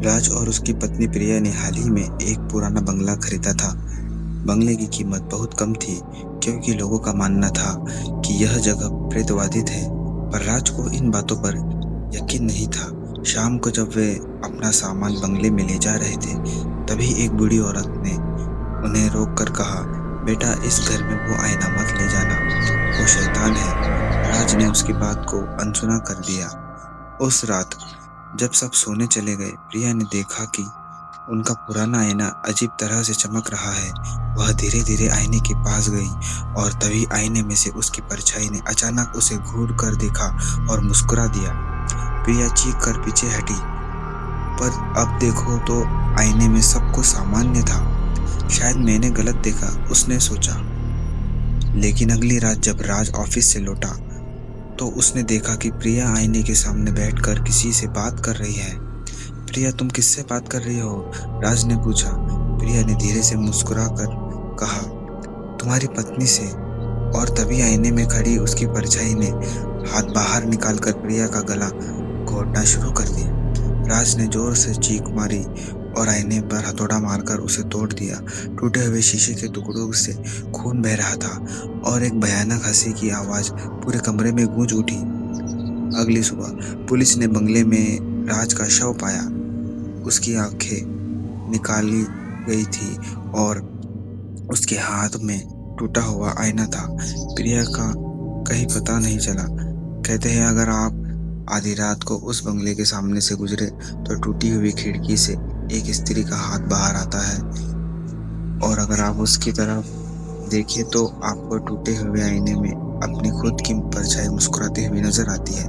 राज और उसकी पत्नी प्रिया ने हाल ही में एक पुराना बंगला खरीदा था। बंगले की कीमत बहुत कम थी क्योंकि लोगों का मानना था कि यह जगह प्रेतवाधित है। पर राज को इन बातों पर यकीन नहीं था। शाम को जब वे अपना सामान बंगले में ले जा रहे थे, तभी एक बूढ़ी औरत ने उन्हें रोक कर कहा, बेटा, इस घर में वो आईना मत ले जाना, वो शैतान है। राज ने उसकी बात को अनसुना कर दिया। उस रात जब सब सोने चले गए, प्रिया ने देखा कि उनका पुराना आईना अजीब तरह से चमक रहा है। वह धीरे धीरे आईने के पास गई और तभी आईने में से उसकी परछाई ने अचानक उसे घूर कर देखा और मुस्कुरा दिया। प्रिया चीख कर पीछे हटी, पर अब देखो तो आईने में सब कुछ सामान्य था। शायद मैंने गलत देखा, उसने सोचा। लेकिन अगली रात जब राज ऑफिस से लौटा तो उसने देखा कि प्रिया आईने के सामने बैठकर किसी से बात कर रही है। प्रिया, तुम किससे बात कर रही हो? राज ने पूछा। प्रिया ने धीरे से मुस्कुराकर कहा, तुम्हारी पत्नी से। और तभी आईने में खड़ी उसकी परछाई ने हाथ बाहर निकालकर प्रिया का गला घोंटना शुरू कर दिया। राज ने जोर से चीख मारी और आईने पर हथौड़ा मारकर उसे तोड़ दिया। टूटे हुए शीशे के टुकड़ों से खून बह रहा था और एक भयानक हंसी की आवाज पूरे कमरे में गूंज उठी। अगली सुबह पुलिस ने बंगले में राज का शव पाया। उसकी आंखें निकाली गई थी और उसके हाथ में टूटा हुआ आईना था। प्रिया का कहीं पता नहीं चला। कहते हैं अगर आप आधी रात को उस बंगले के सामने से गुजरे तो टूटी हुई खिड़की से एक स्त्री का हाथ बाहर आता है, और अगर आप उसकी तरफ देखिए तो आपको टूटे हुए आईने में अपनी खुद की परछाई मुस्कुराती हुई नजर आती है।